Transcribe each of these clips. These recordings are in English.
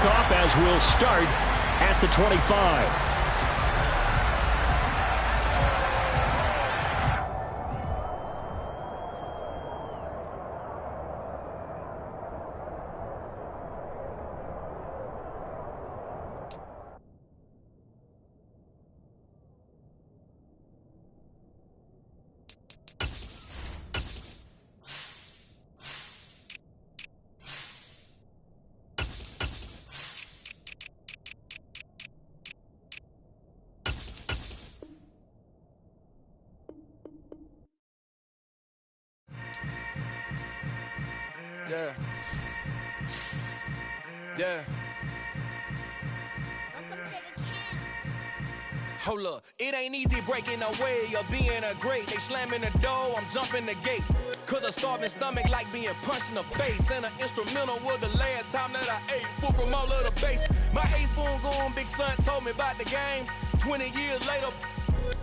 kickoff as we'll start at the 25. Yeah. Yeah. Welcome to the camp. Hold up, it ain't easy breaking away or being a great. They slamming the door, I'm jumping the gate. Cause a starving stomach like being punched in the face. And an instrumental was the last time that I ate. Food from all of the base. My ace spoon going, big son told me about the game. 20 years later,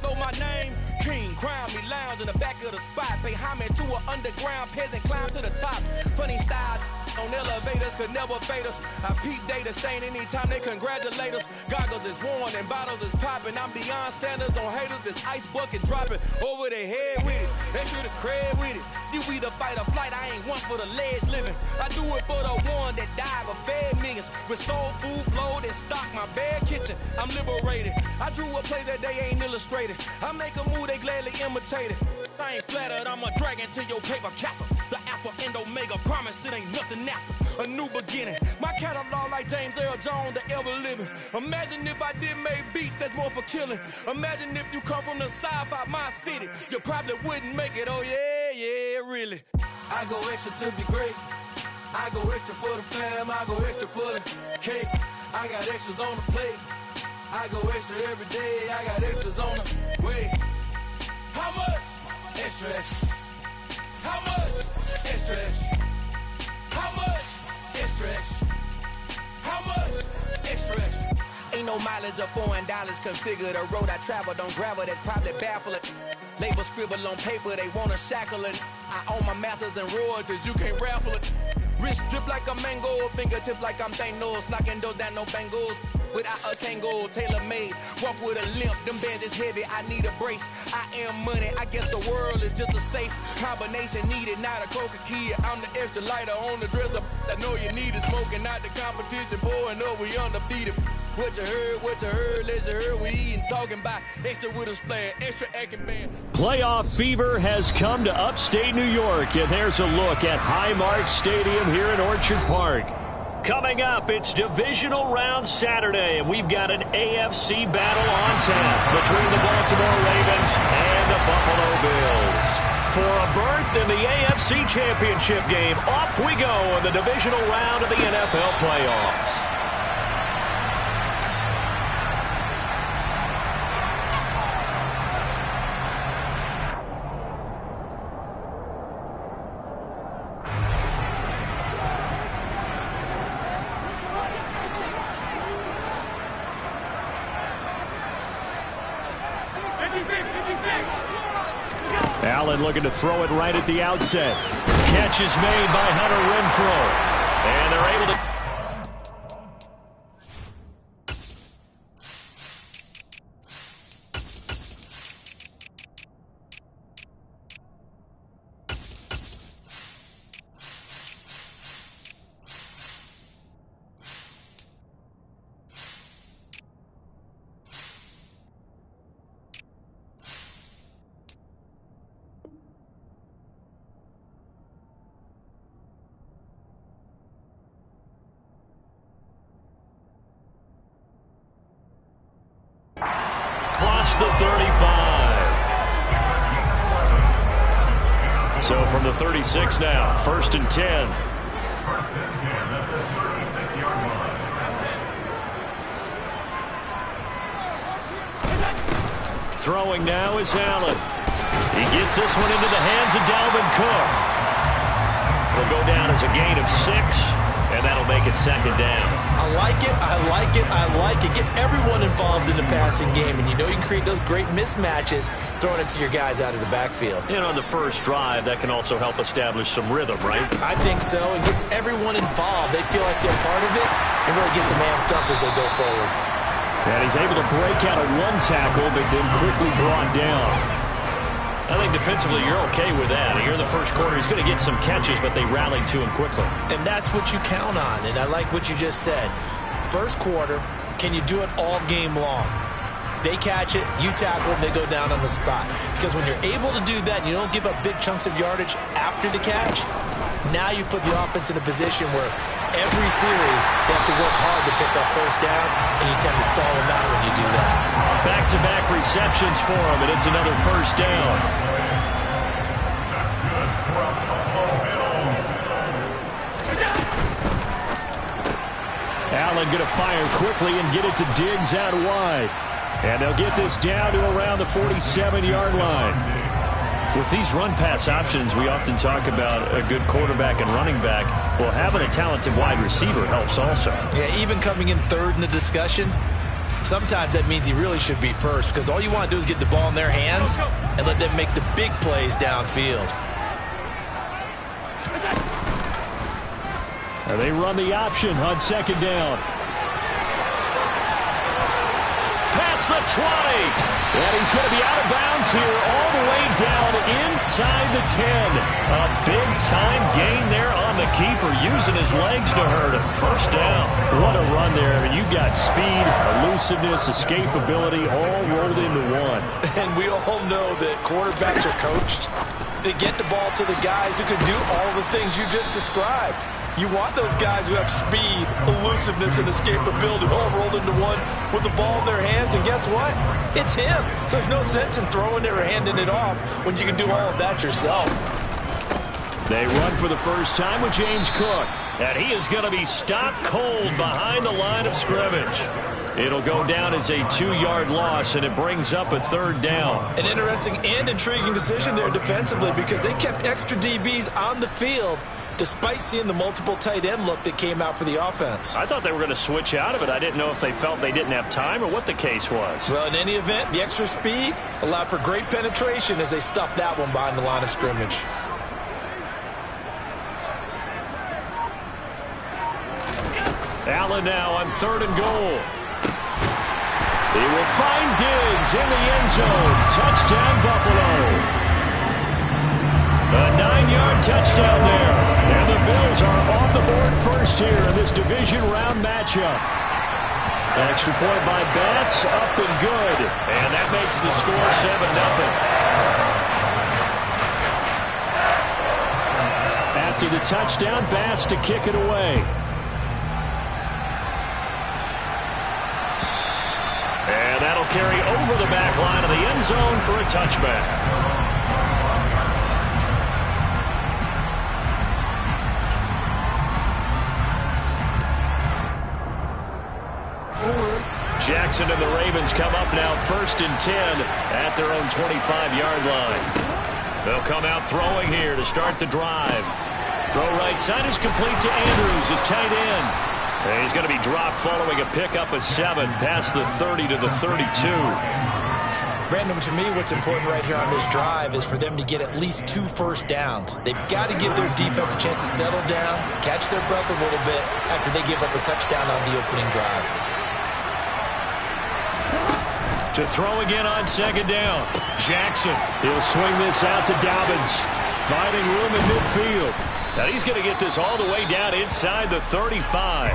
know my name. King, crown me, lounge in the back of the spot. Pay homage to an underground peasant, climb to the top. Funny style on elevators could never fade us. I peep data stain anytime they congratulate us. Goggles is worn and bottles is popping. I'm beyond Sanders on haters, this ice bucket dropping over their head with it. They should have cred with it. You either fight or flight, I ain't one for the ledge living. I do it for the one that died but fed millions. With soul food flowed and stocked my bare kitchen. I'm liberated. I drew a play that they ain't illustrated. I make a move, they gladly imitate it. I ain't flattered, I'm a dragon to your paper castle. The Alpha and Omega, promise it ain't nothing after. A new beginning. My catalog like James Earl Jones, the ever living. Imagine if I did make beats that's more for killing. Imagine if you come from the south out my city. You probably wouldn't make it, oh yeah, really. I go extra to be great. I go extra for the fam, I go extra for the cake. I got extras on the plate. I go extra every day, I got extras on the way. How much? Extra, extra. How much? Extra, extra. How much? Extra, extra. How much? Extra, extra. Ain't no mileage of $4 configure the road I travel. Don't gravel that probably baffle it. Label scribble on paper, they wanna shackle it. I own my masters and royalties, you can't raffle it. Wrist drip like a mango, fingertips like I'm Thanos, knocking those down no bangles. Without a Kango, tailor-made, walk with a limp, them bands is heavy, I need a brace. I am money, I guess the world is just a safe combination needed, not a coca key. I'm the extra lighter on the dresser, I know you need it, smoking out the competition, pouring up, we undefeated. What you heard, let's heard, we eating, talking about extra with a splash, extra acting band. Playoff fever has come to upstate New York, and there's a look at Highmark Stadium here in Orchard Park. Coming up, it's Divisional Round Saturday, and we've got an AFC battle on tap between the Baltimore Ravens and the Buffalo Bills. For a berth in the AFC Championship game, off we go in the Divisional Round of the NFL playoffs. Allen looking to throw it right at the outset. Catch is made by Hunter Renfrow. And they're able to... Across the 35. So from the 36 now, 1st and 10. Throwing now is Allen. He gets this one into the hands of Dalvin Cook. Will go down as a gain of 6, and that'll make it 2nd down. I like it, I like it, I like it. Get everyone involved in the passing game, and you know you can create those great mismatches throwing it to your guys out of the backfield. And on the first drive, that can also help establish some rhythm, right? I think so. It gets everyone involved. They feel like they're part of it, and really gets them amped up as they go forward. And he's able to break out of one tackle, but then quickly brought down. I think defensively you're okay with that. Here in the first quarter, he's going to get some catches, but they rallied to him quickly. And that's what you count on, and I like what you just said. First quarter, can you do it all game long? They catch it, you tackle, and they go down on the spot. Because when you're able to do that and you don't give up big chunks of yardage after the catch, now you put the offense in a position where every series they have to work hard to pick up first downs, and you tend to stall them out when you do that. Back-to-back receptions for him, and it's another first down. Allen going to fire quickly and get it to Diggs out wide. And they'll get this down to around the 47-yard line. With these run-pass options, we often talk about a good quarterback and running back. Well, having a talented wide receiver helps also. Yeah, even coming in third in the discussion, sometimes that means he really should be first, because all you want to do is get the ball in their hands and let them make the big plays downfield. And they run the option on second down. Past the 20. And he's going to be out of bounds here all the way down inside the 10. A big-time gain there on the keeper, using his legs to hurt him. First down. What a run there. I mean, you got speed, elusiveness, escapability all rolled into one. And we all know that quarterbacks are coached to get the ball to the guys who can do all the things you just described. You want those guys who have speed, elusiveness, and escapability all rolled into one with the ball in their hands, and guess what? It's him. So there's no sense in throwing it or handing it off when you can do all of that yourself. They run for the first time with James Cook, and he is going to be stopped cold behind the line of scrimmage. It'll go down as a 2-yard loss, and it brings up a third down. An interesting and intriguing decision there defensively, because they kept extra DBs on the field despite seeing the multiple tight end look that came out for the offense. I thought they were going to switch out of it. I didn't know if they felt they didn't have time or what the case was. Well, in any event, the extra speed allowed for great penetration as they stuffed that one behind the line of scrimmage. Allen now on third and goal. He will find Diggs in the end zone. Touchdown, Buffalo. A 9-yard touchdown there. And the Bills are on the board first here in this division round matchup. Extra point by Bass, up and good. And that makes the score 7-0. After the touchdown, Bass to kick it away. And that'll carry over the back line of the end zone for a touchback. Jackson and the Ravens come up now 1st and 10 at their own 25-yard line. They'll come out throwing here to start the drive. Throw right side is complete to Andrews, his tight end. And he's going to be dropped following a pickup of 7 past the 30 to the 32. Brandon, to me, what's important right here on this drive is for them to get at least 2 first downs. They've got to give their defense a chance to settle down, catch their breath a little bit after they give up a touchdown on the opening drive. To throw again on second down. Jackson. He'll swing this out to Dobbins. Finding room in midfield. Now he's going to get this all the way down inside the 35.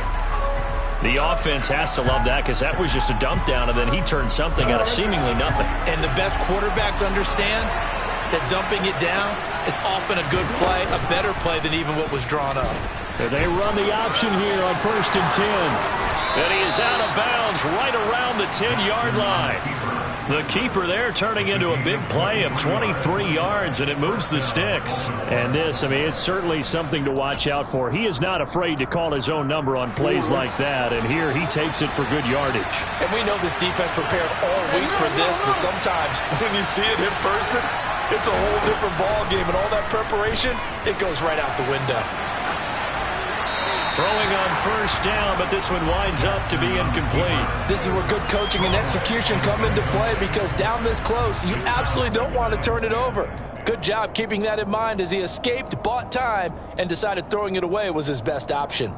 The offense has to love that, because that was just a dump down, and then he turned something out of seemingly nothing. And the best quarterbacks understand that dumping it down is often a good play, a better play than even what was drawn up. And they run the option here on 1st and 10. And he is out of bounds right around the 10-yard line. The keeper there turning into a big play of 23 yards, and it moves the sticks. And this, I mean, it's certainly something to watch out for. He is not afraid to call his own number on plays like that, and here he takes it for good yardage. And we know this defense prepared all week for this, but sometimes when you see it in person, it's a whole different ball game, and all that preparation, it goes right out the window. Throwing on first down, but this one winds up to be incomplete. This is where good coaching and execution come into play, because down this close, you absolutely don't want to turn it over. Good job keeping that in mind as he escaped, bought time, and decided throwing it away was his best option.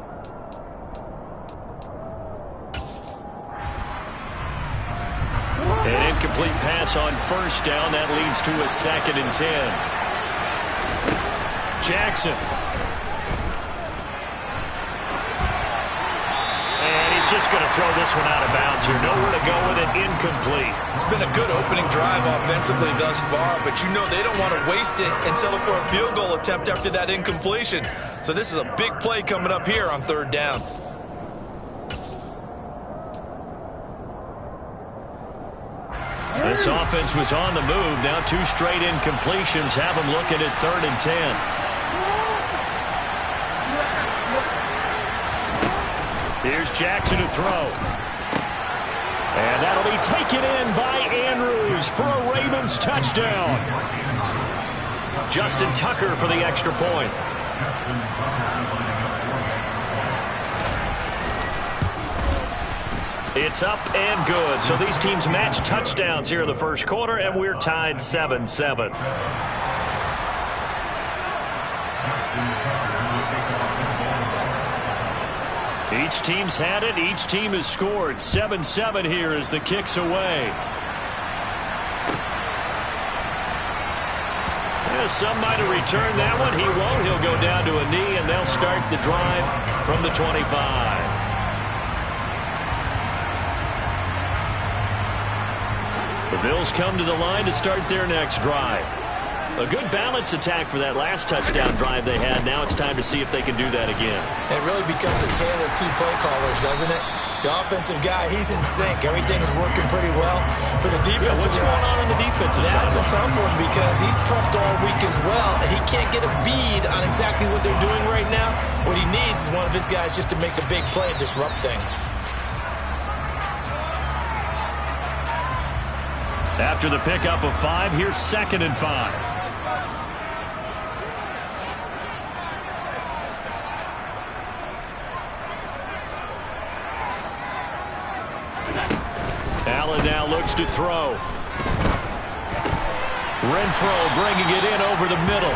An incomplete pass on first down. That leads to a 2nd and 10. Jackson. And he's just going to throw this one out of bounds here. Nowhere to go with it. Incomplete. It's been a good opening drive offensively thus far, but you know they don't want to waste it and settle for a field goal attempt after that incompletion. So this is a big play coming up here on 3rd down. This offense was on the move. Now 2 straight incompletions have them looking at 3rd and 10. Here's Jackson to throw. And that'll be taken in by Andrews for a Ravens touchdown. Justin Tucker for the extra point. It's up and good. So these teams match touchdowns here in the first quarter, and we're tied 7-7. Each team's had it. Each team has scored. 7-7 here as the kick's away. Yeah, some might have returned that one. He won't. He'll go down to a knee, and they'll start the drive from the 25. The Bills come to the line to start their next drive. A good balance attack for that last touchdown drive they had. Now it's time to see if they can do that again. It really becomes a tale of 2 play callers, doesn't it? The offensive guy, he's in sync. Everything is working pretty well. For the defensive what's going on the defensive side? That's a tough one because he's prepped all week as well, and he can't get a bead on exactly what they're doing right now. What he needs is one of his guys just to make a big play and disrupt things. After the pickup of 5, here's 2nd and 5. Allen now looks to throw. Renfrow bringing it in over the middle.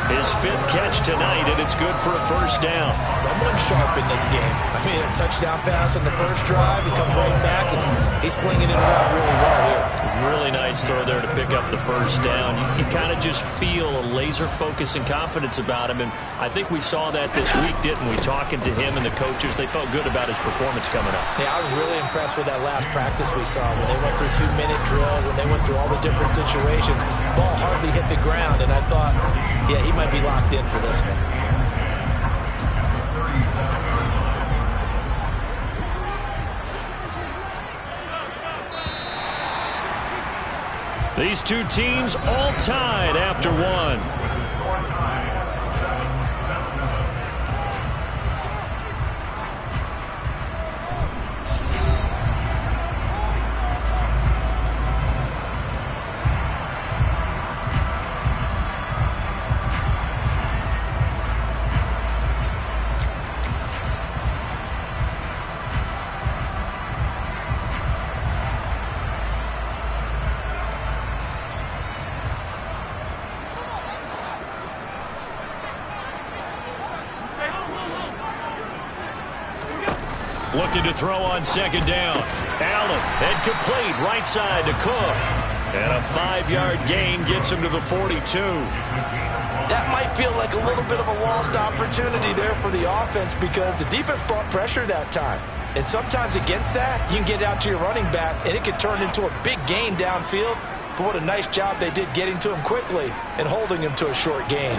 His 5th catch tonight, and it's good for a first down. Someone sharp in this game. I mean, a touchdown pass on the first drive. He comes right back, and he's flinging it around really well here. Really nice throw there to pick up the first down. You kind of just feel a laser focus and confidence about him, and I think we saw that this week, didn't we? Talking to him and the coaches, they felt good about his performance coming up. Yeah, I was really impressed with that last practice we saw when they went through 2-minute drill, when they went through all the different situations. Ball hardly hit the ground, and I thought, yeah, he might be locked in for this one. These 2 teams all tied after 1. Looking to throw on 2nd down. Allen, and complete, right side to Cook. And a 5-yard gain gets him to the 42. That might feel like a little bit of a lost opportunity there for the offense because the defense brought pressure that time. And sometimes against that, you can get out to your running back, and it could turn into a big gain downfield. But what a nice job they did getting to him quickly and holding him to a short gain.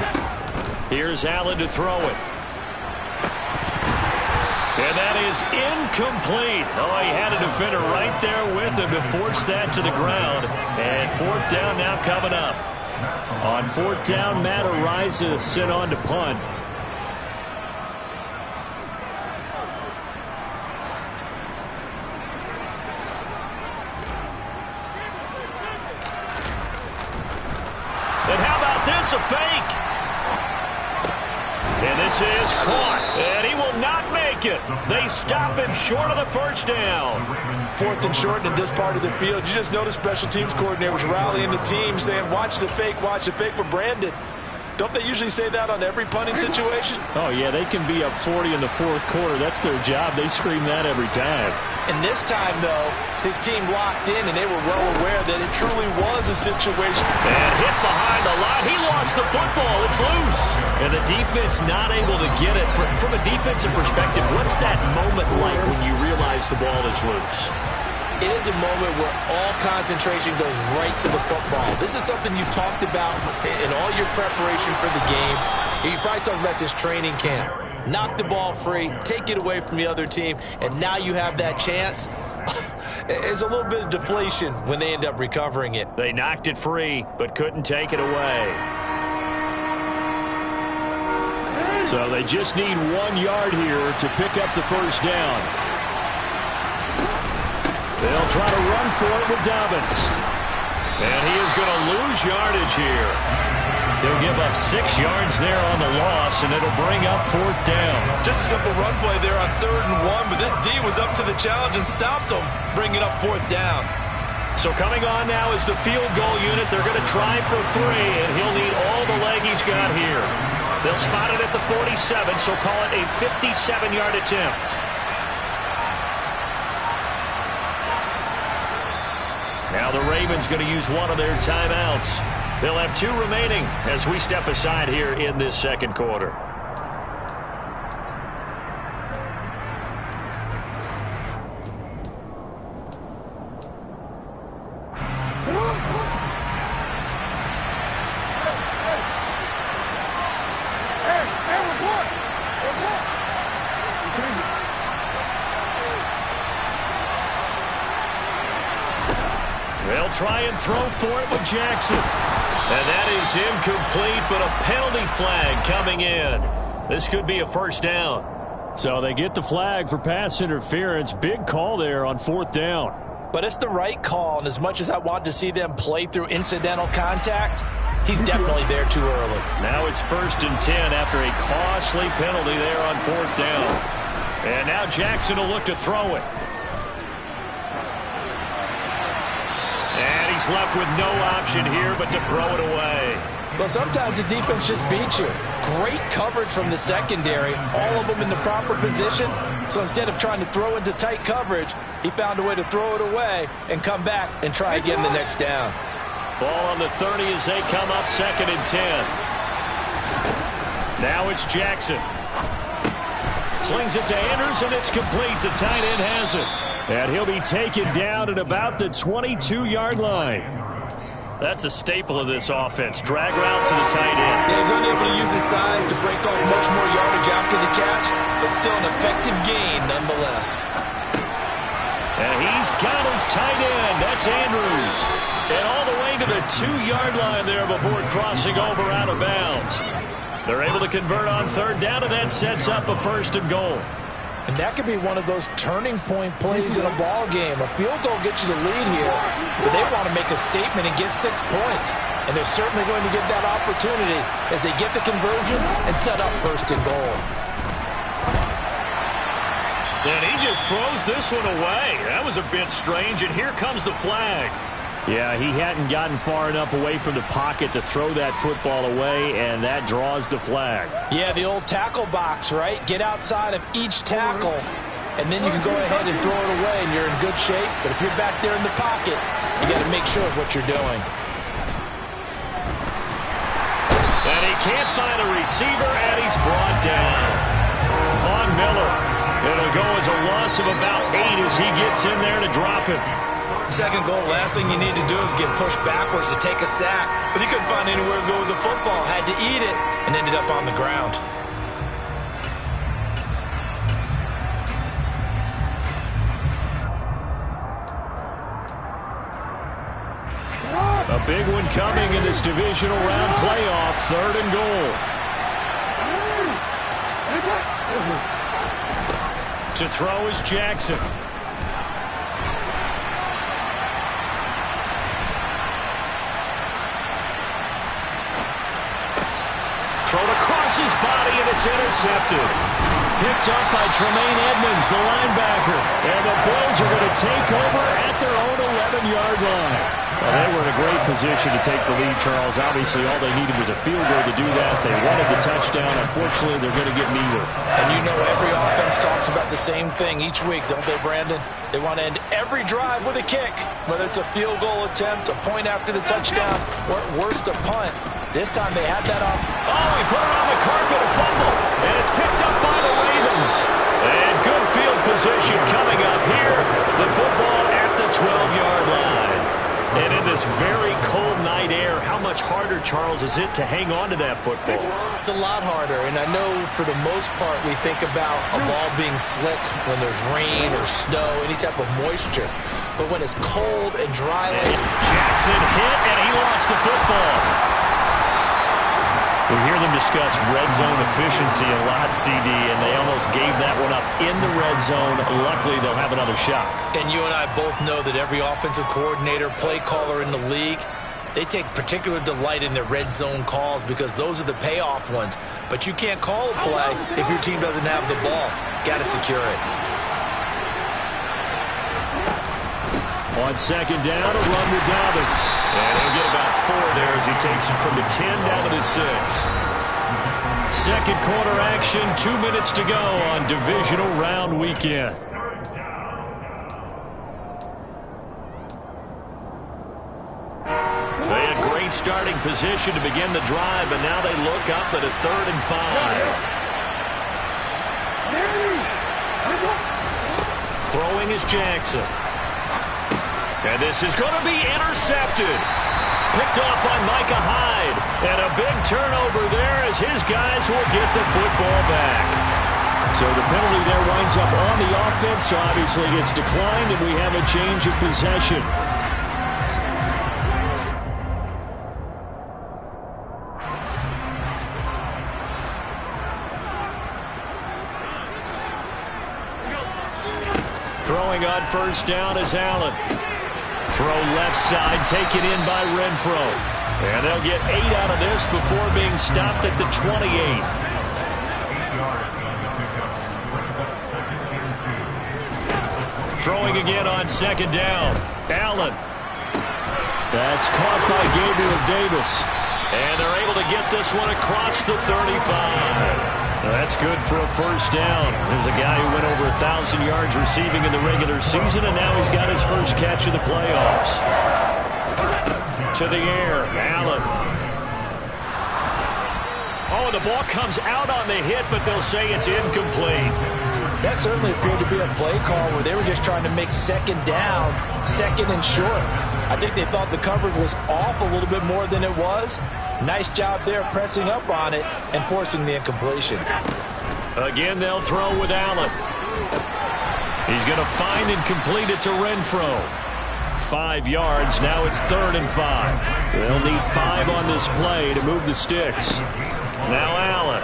Here's Allen to throw it. And that is incomplete. Oh, he had a defender right there with him to force that to the ground. And 4th down now coming up. On 4th down, Matt Araiza sent on to punt. And how about this, a fake? And this is caught. And he will second. They stop him short of the first down. 4th and short in this part of the field. You just noticed special teams coordinators rallying the team saying, watch the fake with Brandon. Don't they usually say that on every punting situation? Oh, yeah, they can be up 40 in the 4th quarter. That's their job. They scream that every time. And this time, though, his team locked in, and they were well aware that it truly was a situation. And hit behind the line. He lost the football. It's loose. And the defense not able to get it. From a defensive perspective, what's that moment like when you realize the ball is loose? It is a moment where all concentration goes right to the football. This is something you've talked about in all your preparation for the game. You probably talked about this training camp. Knock the ball free, take it away from the other team, and now you have that chance. It's a little bit of deflation when they end up recovering it. They knocked it free, but couldn't take it away. So they just need 1 yard here to pick up the first down. They'll try to run for it with Dobbins. And he is going to lose yardage here. They'll give up 6 yards there on the loss, and it'll bring up 4th down. Just a simple run play there on 3rd and 1, but this D was up to the challenge and stopped him, bringing up 4th down. So coming on now is the field goal unit. They're going to try for 3, and he'll need all the leg he's got here. They'll spot it at the 47, so call it a 57-yard attempt. Now the Ravens going to use one of their timeouts. They'll have 2 remaining as we step aside here in this 2nd quarter. They'll try and throw for it with Jackson. And that is incomplete, but a penalty flag coming in. This could be a first down. So they get the flag for pass interference. Big call there on 4th down. But it's the right call, and as much as I want to see them play through incidental contact, he's definitely there too early. Now it's 1st and 10 after a costly penalty there on 4th down. And now Jackson will look to throw it. And he's left with no option here but to throw it away. Well, sometimes the defense just beats you. Great coverage from the secondary, all of them in the proper position. So instead of trying to throw into tight coverage, he found a way to throw it away and come back and try again the next down. Ball on the 30 as they come up 2nd and 10. Now it's Jackson. Slings it to Andrews, and it's complete. The tight end has it. And he'll be taken down at about the 22-yard line. That's a staple of this offense. Drag route to the tight end. Yeah, he's only able to use his size to break off much more yardage after the catch, but still an effective gain nonetheless. And he's got his tight end. That's Andrews. And all the way to the 2-yard line there before crossing over out of bounds. They're able to convert on 3rd down, and that sets up a 1st and goal. And that could be one of those turning point plays in a ball game. A field goal gets you the lead here, but they want to make a statement and get 6 points. And they're certainly going to get that opportunity as they get the conversion and set up 1st and goal. And he just throws this one away. That was a bit strange, and here comes the flag. Yeah, he hadn't gotten far enough away from the pocket to throw that football away, and that draws the flag. Yeah, the old tackle box, right? Get outside of each tackle, and then you can go ahead and throw it away, and you're in good shape. But if you're back there in the pocket, you got to make sure of what you're doing. And he can't find a receiver, and he's brought down. Von Miller. It'll go as a loss of about 8 as he gets in there to drop him. 2nd goal, last thing you need to do is get pushed backwards to take a sack. But he couldn't find anywhere to go with the football, had to eat it, and ended up on the ground. A big one coming in this divisional round playoff, 3rd and goal. To throw is Jackson. Thrown across his body, and it's intercepted. picked up by Tremaine Edmonds, the linebacker. And the Bills are going to take over at their own 11-yard line. Well, they were in a great position to take the lead, Charles. Obviously, all they needed was a field goal to do that. They wanted the touchdown. Unfortunately, they're going to get neither. And you know every offense talks about the same thing each week, don't they, Brandon? They want to end every drive with a kick, whether it's a field goal attempt, a point after the touchdown, or at worst, a punt. This time they had that off. Oh, he put it on the carpet, a fumble. And it's picked up by the Ravens. And good field position coming up here. The football at the 12-yard line. And in this very cold night air, how much harder, Charles, is it to hang on to that football? It's a lot harder, and I know for the most part we think about a ball being slick when there's rain or snow, any type of moisture. But when it's cold and dry like Jackson hit, and he lost the football. We hear them discuss red zone efficiency a lot, CD, and they almost gave that one up in the red zone. Luckily, they'll have another shot. And you and I both know that every offensive coordinator, play caller in the league, they take particular delight in their red zone calls because those are the payoff ones. But you can't call a play if your team doesn't have the ball. Got to secure it. On second down, a run with Dobbins. And he'll get about 4 there as he takes it from the 10 down to the 6. Second quarter action, 2 minutes to go on divisional round weekend. They had great starting position to begin the drive, but now they look up at a 3rd and 5. Throwing is Jackson. And this is going to be intercepted. Picked off by Micah Hyde. And a big turnover there as his guys will get the football back. So the penalty there winds up on the offense. So obviously it's declined, and we have a change of possession. Throwing on first down is Allen. Throw left side, taken in by Renfro. And they'll get 8 out of this before being stopped at the 28. Throwing again on second down. Allen. That's caught by Gabriel Davis. And they're able to get this one across the 35. That's good for a first down. There's a guy who went over 1,000 yards receiving in the regular season, and now he's got his first catch of the playoffs. To the air, Allen. Oh, the ball comes out on the hit, but they'll say it's incomplete. That certainly appeared to be a play call where they were just trying to make second down, second and short. I think they thought the coverage was off a little bit more than it was. Nice job there pressing up on it and forcing the incompletion. Again, they'll throw with Allen. He's going to find and complete it to Renfro. 5 yards. Now it's 3rd and 5. They'll need 5 on this play to move the sticks. Now Allen.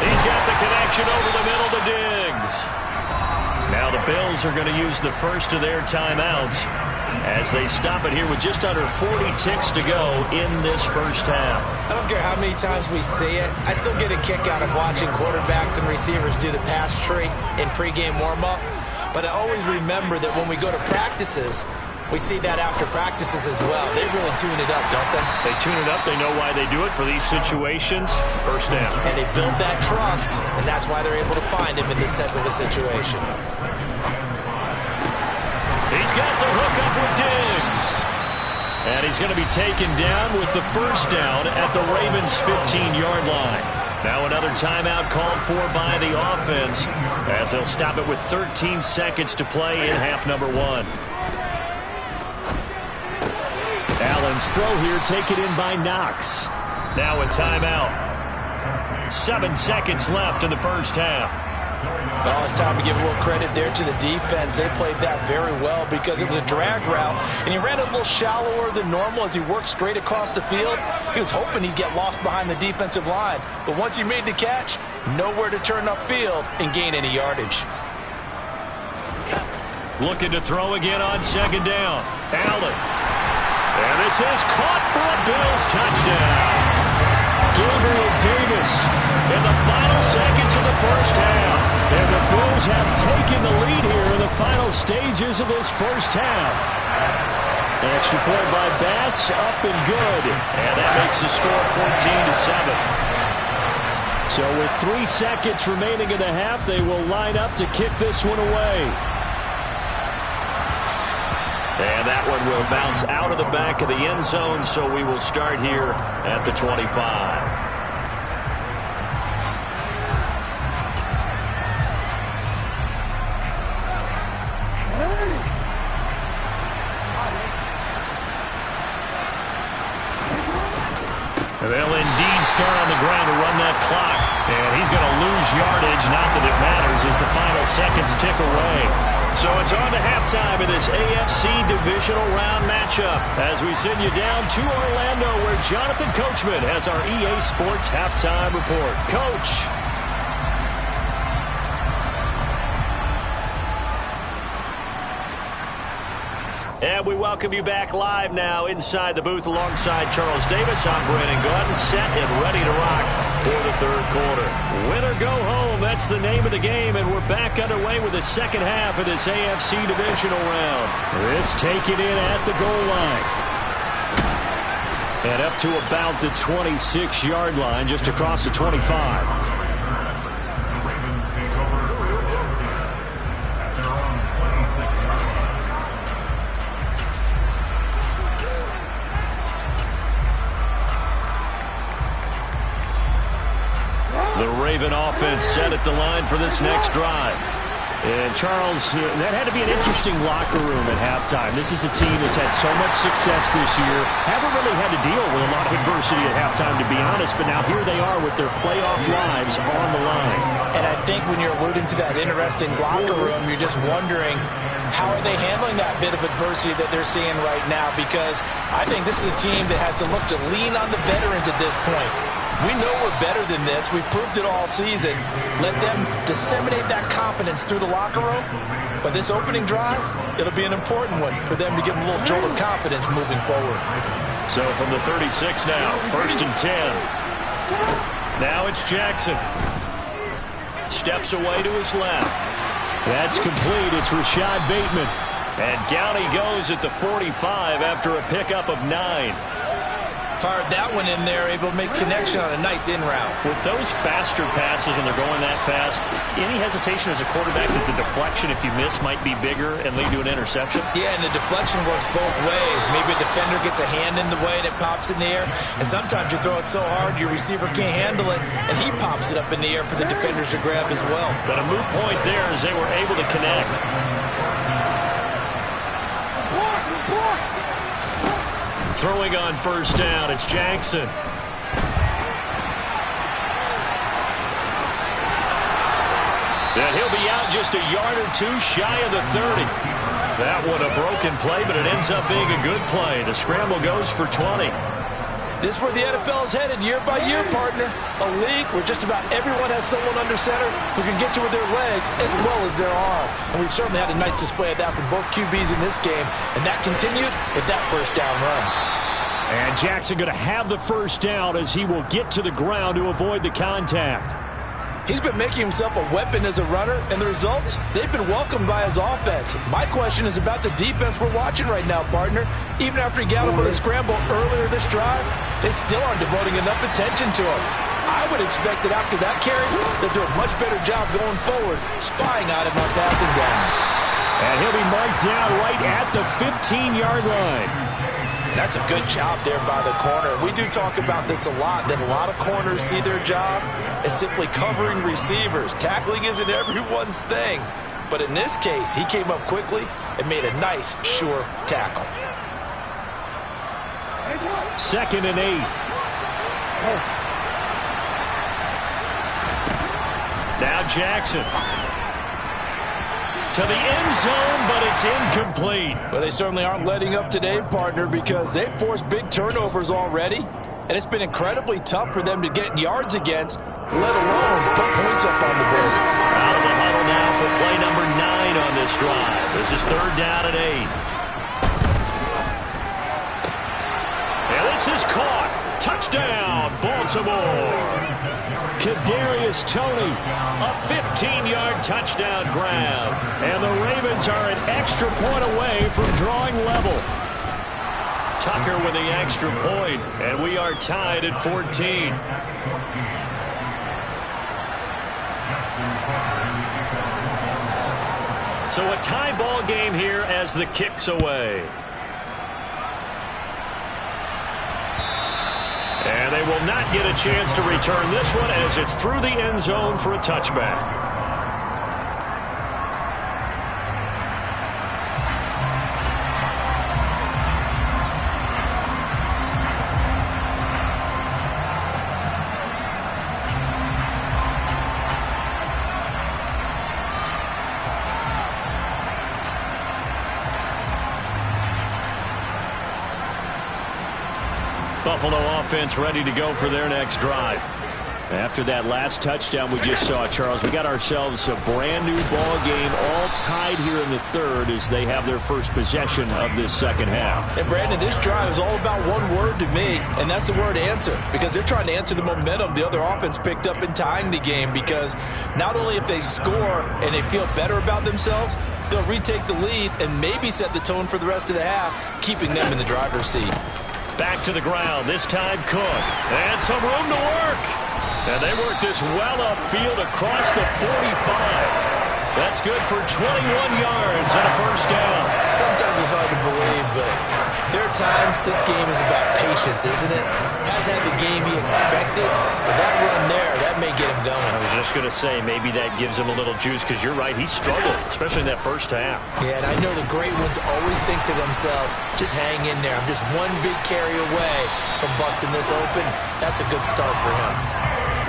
He's got the connection over the middle to Diggs. Now the Bills are going to use the first of their timeouts as they stop it here with just under 40 ticks to go in this first half. I don't care how many times we see it. I still get a kick out of watching quarterbacks and receivers do the pass tree in pregame warm-up. But I always remember that when we go to practices, we see that after practices as well. They really tune it up, don't they? They tune it up. They know why they do it for these situations. First down. And they build that trust, and that's why they're able to find him in this type of a situation. He's got the hook up with Diggs. And he's going to be taken down with the first down at the Ravens' 15-yard line. Now another timeout called for by the offense as they'll stop it with 13 seconds to play in half number 1. Allen's throw here taken in by Knox. Now a timeout. 7 seconds left in the first half. Well, it's time to give a little credit there to the defense. They played that very well because it was a drag route, and he ran a little shallower than normal as he worked straight across the field. He was hoping he'd get lost behind the defensive line, but once he made the catch, nowhere to turn upfield and gain any yardage. Looking to throw again on second down. Allen. And this is caught for a Bills touchdown. Gabriel Davis in the final seconds of the first half. And the Bulls have taken the lead here in the final stages of this first half. An extra point by Bass, up and good. And that makes the score 14-7. So with 3 seconds remaining in the half, they will line up to kick this one away. And that one will bounce out of the back of the end zone, so we will start here at the 25. They'll indeed start on the ground to run that clock. And he's going to lose yardage, not that it matters, as the final seconds tick away. So it's on to halftime of this AFC Divisional Round matchup as we send you down to Orlando, where Jonathan Coachman has our EA Sports Halftime Report. Coach. And we welcome you back live now inside the booth alongside Charles Davis. I'm Brandon Gaudin, set and ready to rock for the third quarter. Win or go home, that's the name of the game, and we're back underway with the second half of this AFC Divisional Round. This taken in at the goal line. And up to about the 26-yard line, just across the 25. The Raven offense set at the line for this next drive. And Charles, that had to be an interesting locker room at halftime. This is a team that's had so much success this year. Haven't really had to deal with a lot of adversity at halftime, to be honest. But now here they are with their playoff lives on the line. And I think when you're alluding to that interesting locker room, you're just wondering, how are they handling that bit of adversity that they're seeing right now? Because I think this is a team that has to look to lean on the veterans at this point. We know we're better than this. We've proved it all season. Let them disseminate that confidence through the locker room. But this opening drive, it'll be an important one for them to give them a little jolt of confidence moving forward. So from the 36 now, 1st and 10. Now it's Jackson. Steps away to his left. That's complete. It's Rashad Bateman. And down he goes at the 45 after a pickup of 9. Fired that one in there, able to make connection on a nice in route. With those faster passes when they're going that fast, any hesitation as a quarterback that the deflection, if you miss, might be bigger and lead to an interception? Yeah, and the deflection works both ways. Maybe a defender gets a hand in the way and it pops in the air, and sometimes you throw it so hard your receiver can't handle it, and he pops it up in the air for the defenders to grab as well. But a moot point there as they were able to connect. Throwing on first down, it's Jackson. And he'll be out just a yard or two shy of the 30. That one a broken play, but it ends up being a good play. The scramble goes for 20. This is where the NFL is headed year by year, partner. A league where just about everyone has someone under center who can get you with their legs as well as their arm. And we've certainly had a nice display of that from both QBs in this game. And that continued with that first down run. And Jackson going to have the first down as he will get to the ground to avoid the contact. He's been making himself a weapon as a runner, and the results, they've been welcomed by his offense. My question is about the defense we're watching right now, partner. Even after he got him with a scramble earlier this drive, they still aren't devoting enough attention to him. I would expect that after that carry, they'll do a much better job going forward, spying on him on passing downs. And he'll be marked down right at the 15-yard line. That's a good job there by the corner. We do talk about this a lot, that a lot of corners see their job as simply covering receivers. Tackling isn't everyone's thing. But in this case, he came up quickly and made a nice, sure tackle. 2nd and 8. Now Jackson. To the end zone, but it's incomplete. Well, they certainly aren't letting up today, partner, because they've forced big turnovers already. And it's been incredibly tough for them to get yards against, let alone put points up on the board. Out of the huddle now for play number 9 on this drive. This is 3rd down and 8. And this is caught. Touchdown, Baltimore. Kadarius Toney, a 15-yard touchdown grab. And the Ravens are an extra point away from drawing level. Tucker with the extra point, and we are tied at 14. So a tie ball game here as the kick's away. And they will not get a chance to return this one as it's through the end zone for a touchback. Buffalo offense ready to go for their next drive. After that last touchdown we just saw, Charles, we got ourselves a brand new ball game, all tied here in the third as they have their first possession of this second half. And Brandon, this drive is all about one word to me, and that's the word answer, because they're trying to answer the momentum the other offense picked up in tying the game, because not only if they score and they feel better about themselves, they'll retake the lead and maybe set the tone for the rest of the half, keeping them in the driver's seat. Back to the ground, this time Cook. And some room to work. And they work this well upfield across the 45. That's good for 21 yards and a first down. Sometimes it's hard to believe, but there are times this game is about patience, isn't it? Hasn't had the game he expected, but that run there, that may get him going. I was just going to say, maybe that gives him a little juice, because you're right, he struggled, especially in that first half. Yeah, and I know the great ones always think to themselves, just hang in there. I'm just one big carry away from busting this open. That's a good start for him.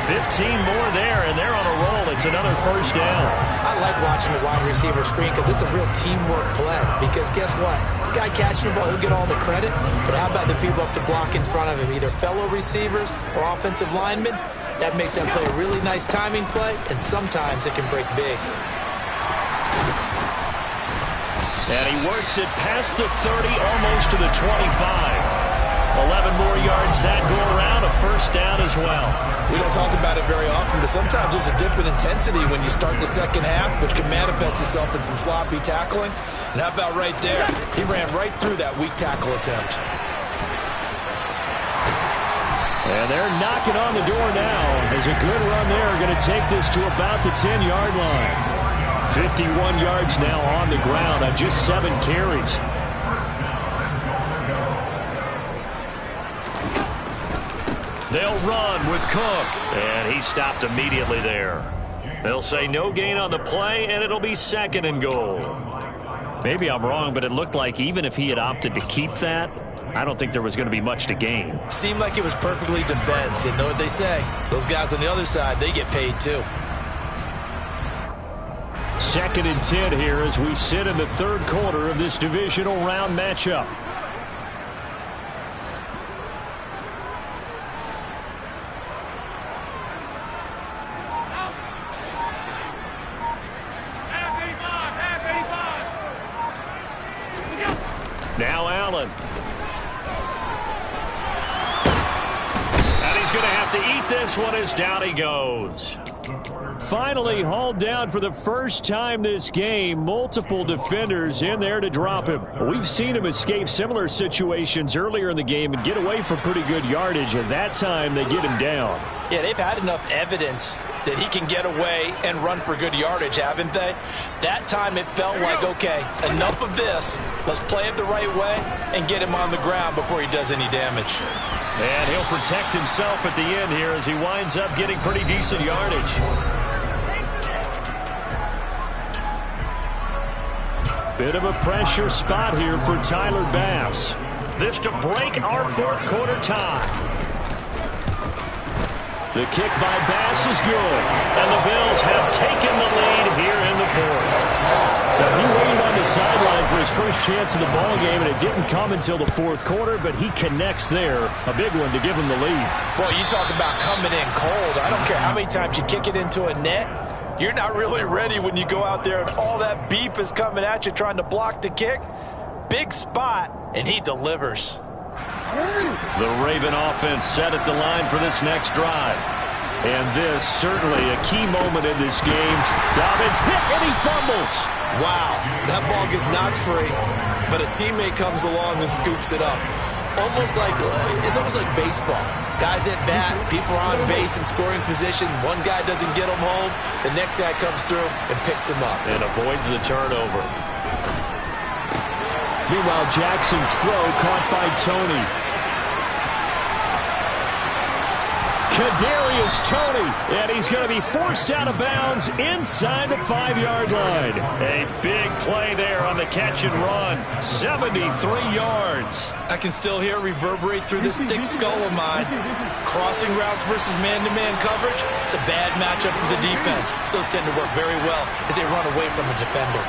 15 more there, and they're on a roll. It's another first down. I like watching the wide receiver screen because it's a real teamwork play. Because guess what? The guy catching the ball, he'll get all the credit. But how about the people up to block in front of him, either fellow receivers or offensive linemen? That makes that play a really nice timing play, and sometimes it can break big. And he works it past the 30, almost to the 25. 11 more yards that go around, a first down as well. We don't talk about it very often, but sometimes there's a dip in intensity when you start the second half, which can manifest itself in some sloppy tackling. And how about right there? He ran right through that weak tackle attempt. And they're knocking on the door now. As a good run there, going to take this to about the 10-yard line. 51 yards now on the ground on just 7 carries. They'll run with Cook. And he stopped immediately there. They'll say no gain on the play, and it'll be second and goal. Maybe I'm wrong, but it looked like even if he had opted to keep that, I don't think there was going to be much to gain. Seemed like it was perfectly defense. You know what they say? Those guys on the other side, they get paid too. Second and 10 here as we sit in the third quarter of this divisional round matchup. Now Allen. And he's going to have to eat this one as down he goes. Finally hauled down for the first time this game. Multiple defenders in there to drop him. We've seen him escape similar situations earlier in the game and get away from pretty good yardage. At that time, they get him down. Yeah, they've had enough evidence that he can get away and run for good yardage, haven't they? That time it felt like, okay, enough of this. Let's play it the right way and get him on the ground before he does any damage. And he'll protect himself at the end here as he winds up getting pretty decent yardage. Bit of a pressure spot here for Tyler Bass. This to break our fourth quarter tie. The kick by Bass is good, and the Bills have taken the lead here in the fourth. So he waited on the sideline for his first chance in the ball game, and it didn't come until the fourth quarter, but he connects there. A big one to give him the lead. Boy, you talk about coming in cold. I don't care how many times you kick it into a net. You're not really ready when you go out there and all that beef is coming at you trying to block the kick. Big spot, and he delivers. The Raven offense set at the line for this next drive. And this certainly a key moment in this game. Dobbins hit and he fumbles. Wow, that ball gets knocked free, but a teammate comes along and scoops it up. It's almost like baseball. Guys at bat, people are on base in scoring position. One guy doesn't get him home. The next guy comes through and picks him up. And avoids the turnover. Meanwhile, Jackson's throw caught by Toney. Kadarius Toney, and he's going to be forced out of bounds inside the 5-yard line. A big play there on the catch and run. 73 yards. I can still hear it reverberate through this thick skull of mine. Crossing routes versus man-to-man coverage, it's a bad matchup for the defense. Those tend to work very well as they run away from a defender.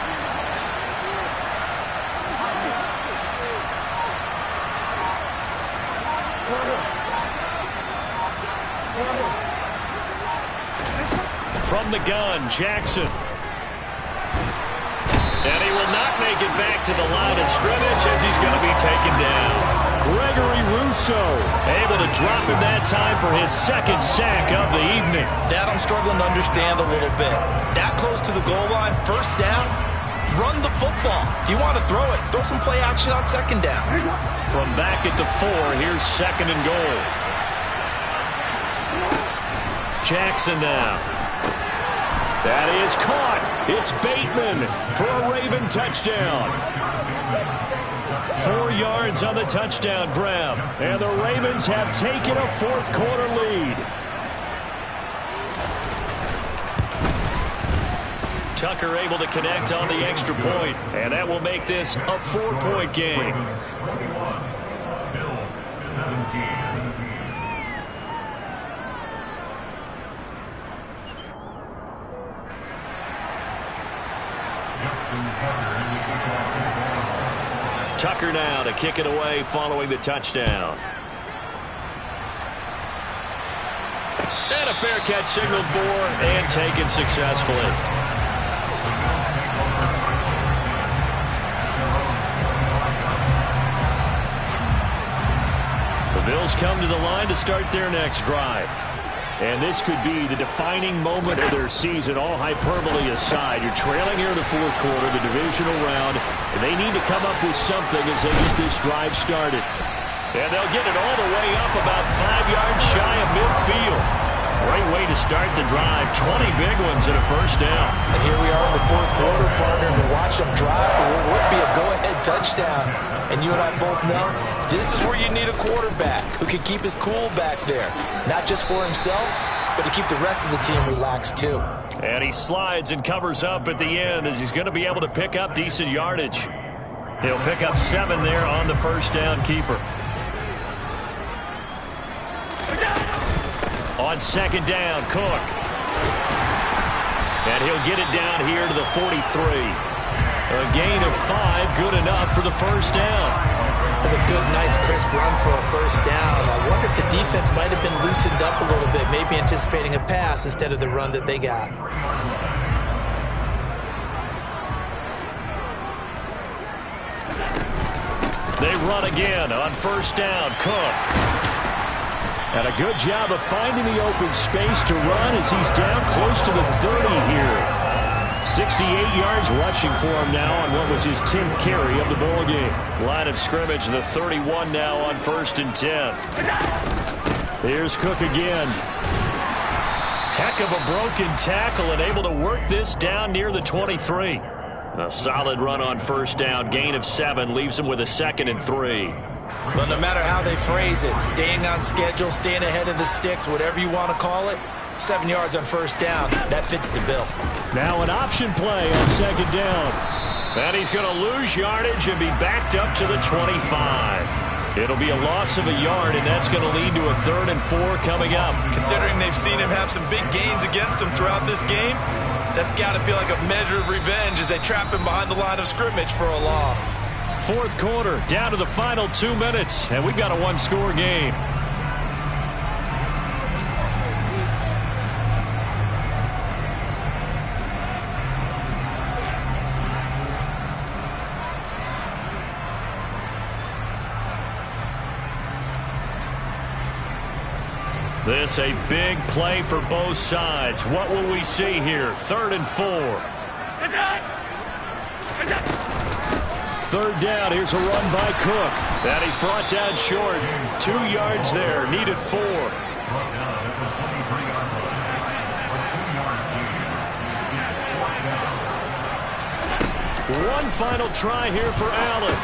From the gun, Jackson. And he will not make it back to the line of scrimmage as he's going to be taken down. Gregory Rousseau able to drop him that time for his second sack of the evening. That I'm struggling to understand a little bit. That close to the goal line, first down, run the football. If you want to throw it, throw some play action on second down. From back at the 4, here's second and goal. Jackson now. That is caught. It's Bateman for a Raven touchdown. 4 yards on the touchdown grab. And the Ravens have taken a fourth-quarter lead. Tucker able to connect on the extra point. And that will make this a 4-point game. Bills 17. Tucker now to kick it away following the touchdown. And a fair catch signaled for and taken successfully. The Bills come to the line to start their next drive. And this could be the defining moment of their season, all hyperbole aside. You're trailing here in the fourth quarter, the divisional round, and they need to come up with something as they get this drive started. And they'll get it all the way up about 5 yards shy of midfield. Great way to start the drive. 20 big ones and a first down. And here we are in the fourth quarter, partner, to watch them drive for what would be a go-ahead touchdown. And you and I both know this is where you need a quarterback who can keep his cool back there. Not just for himself, but to keep the rest of the team relaxed too. And he slides and covers up at the end as he's going to be able to pick up decent yardage. He'll pick up 7 there on the first down keeper. On second down, Cook. And he'll get it down here to the 43. A gain of 5, good enough for the first down. That's a good, nice, crisp run for a first down. I wonder if the defense might have been loosened up a little bit, maybe anticipating a pass instead of the run that they got. They run again on first down, Cook. And a good job of finding the open space to run as he's down close to the 30 here. 68 yards rushing for him now on what was his 10th carry of the ball game. Line of scrimmage, the 31 now on 1st and 10. Here's Cook again. Heck of a broken tackle and able to work this down near the 23. A solid run on first down. Gain of 7 leaves him with a 2nd and 3. But no matter how they phrase it, staying on schedule, staying ahead of the sticks, whatever you want to call it, 7 yards on first down, that fits the bill. Now an option play on second down. And he's going to lose yardage and be backed up to the 25. It'll be a loss of a yard, and that's going to lead to a 3rd and 4 coming up. Considering they've seen him have some big gains against him throughout this game, that's got to feel like a measure of revenge as they trap him behind the line of scrimmage for a loss. Fourth quarter, down to the final 2 minutes, and we've got a one-score game. This a big play for both sides. What will we see here? 3rd and 4. 3rd down. Here's a run by Cook. And he's brought down short. 2 yards there. Needed 4. One final try here for Allen.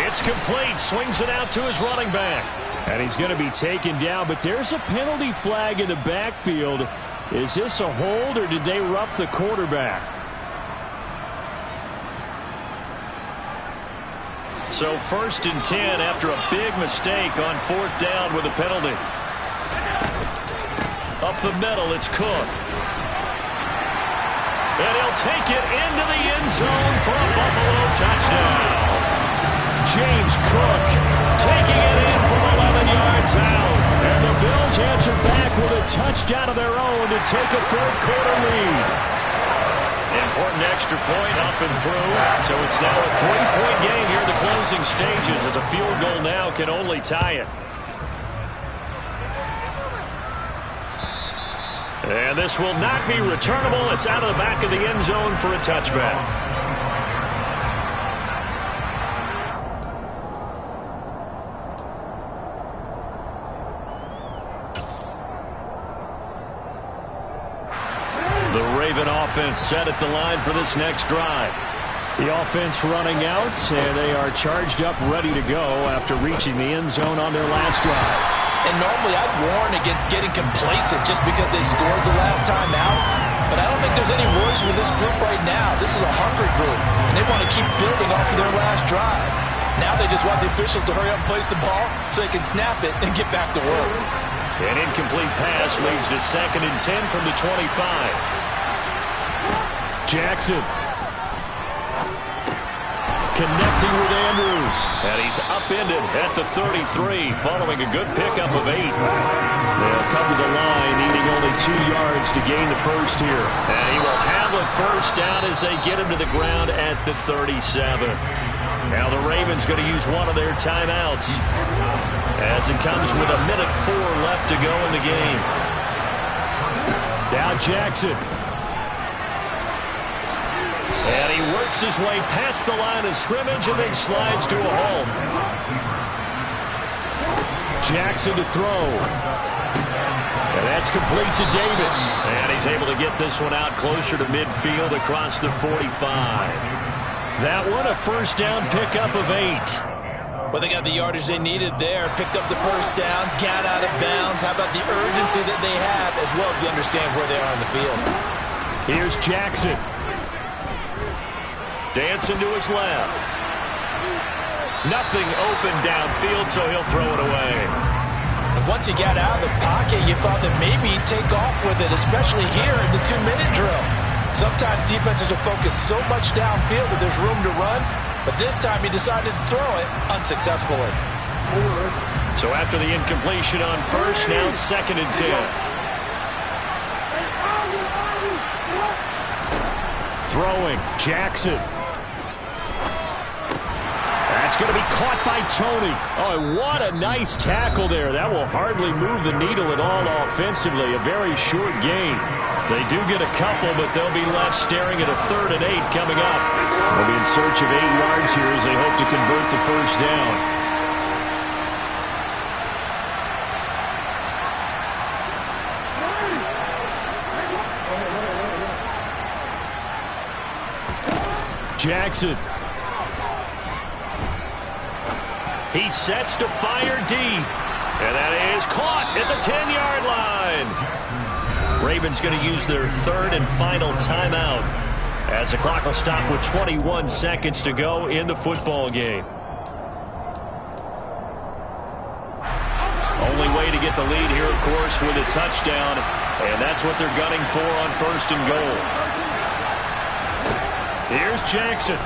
It's complete. Swings it out to his running back. And he's going to be taken down, but there's a penalty flag in the backfield. Is this a hold, or did they rough the quarterback? So 1st and 10 after a big mistake on 4th down with a penalty. Up the middle, it's Cook. And he'll take it into the end zone for a Buffalo touchdown. James Cook taking it in from 11 yards out. And the Bills answer back with a touchdown of their own to take a 4th quarter lead. Important extra point up and through. So it's now a 3-point game here in the closing stages, as a field goal now can only tie it. And this will not be returnable. It's out of the back of the end zone for a touchback. The Raven offense set at the line for this next drive. The offense running out, and they are charged up, ready to go after reaching the end zone on their last drive. And normally I'd warn against getting complacent just because they scored the last time out. But I don't think there's any worries with this group right now. This is a hungry group, and they want to keep building off of their last drive. Now they just want the officials to hurry up and place the ball so they can snap it and get back to work. An incomplete pass leads to 2nd and 10 from the 25. Jackson connecting with Andrews, and he's upended at the 33 following a good pickup of 8. They'll come to the line, needing only 2 yards to gain the first here, and he will have a first down as they get him to the ground at the 37. Now the Ravens going to use one of their timeouts as it comes with 1:04 left to go in the game. Now Jackson. And he works his way past the line of scrimmage and then slides to a halt. Jackson to throw. And that's complete to Davis. And he's able to get this one out closer to midfield across the 45. That one a first down pickup of 8. Well, they got the yardage they needed there. Picked up the first down, got out of bounds. How about the urgency that they have, as well as they understand where they are on the field. Here's Jackson. Dancing to his left. Nothing open downfield, so he'll throw it away. And once he got out of the pocket, you thought that maybe he'd take off with it, especially here in the 2-minute drill. Sometimes defenses will focus so much downfield that there's room to run, but this time he decided to throw it unsuccessfully. So after the incompletion on first, now 2nd and 10. Throwing, Jackson. That's going to be caught by Tony. Oh, what a nice tackle there. That will hardly move the needle at all offensively. A very short game. They do get a couple, but they'll be left staring at a 3rd and 8 coming up. They'll be in search of 8 yards here as they hope to convert the first down. Jackson. He sets to fire deep. And that is caught at the 10-yard line. Ravens going to use their 3rd and final timeout as the clock will stop with 21 seconds to go in the football game. Only way to get the lead here, of course, with a touchdown. And that's what they're gunning for on 1st and goal. Here's Jackson.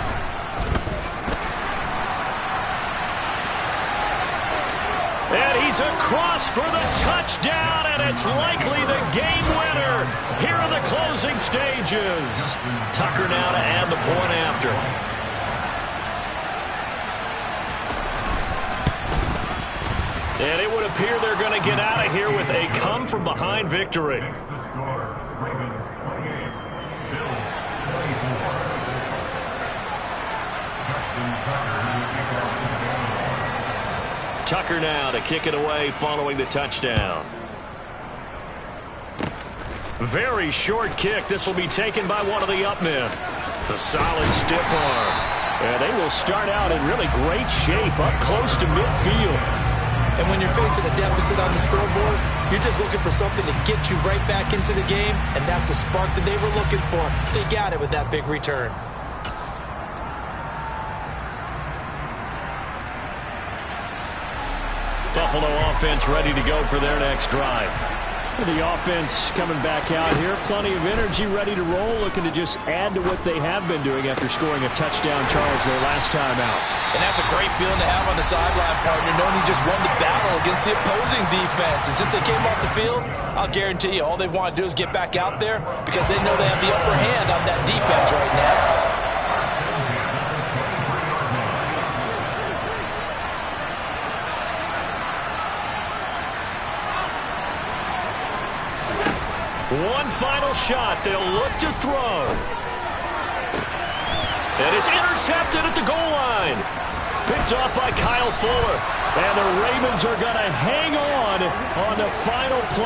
And he's across for the touchdown, and it's likely the game winner here in the closing stages. Tucker now to add the point after. And it would appear they're going to get out of here with a come-from-behind victory. The score, Ravens 28, Bills 24. Justin Tucker Tucker to kick off the game. now to kick it away following the touchdown. Very short kick. This will be taken by one of the up men. The solid stiff arm. And they will start out in really great shape up close to midfield. And when you're facing a deficit on the scoreboard, you're just looking for something to get you right back into the game, and that's the spark that they were looking for. They got it with that big return. Buffalo offense ready to go for their next drive. The offense coming back out here. Plenty of energy, ready to roll, looking to just add to what they have been doing after scoring a touchdown, Charles, their last time out. And that's a great feeling to have on the sideline, partner, knowing you just won the battle against the opposing defense. And since they came off the field, I'll guarantee you all they want to do is get back out there because they know they have the upper hand on that defense right now. One final shot. They'll look to throw. And it's intercepted at the goal line. Picked off by Kyle Fuller. And the Ravens are going to hang on the final play.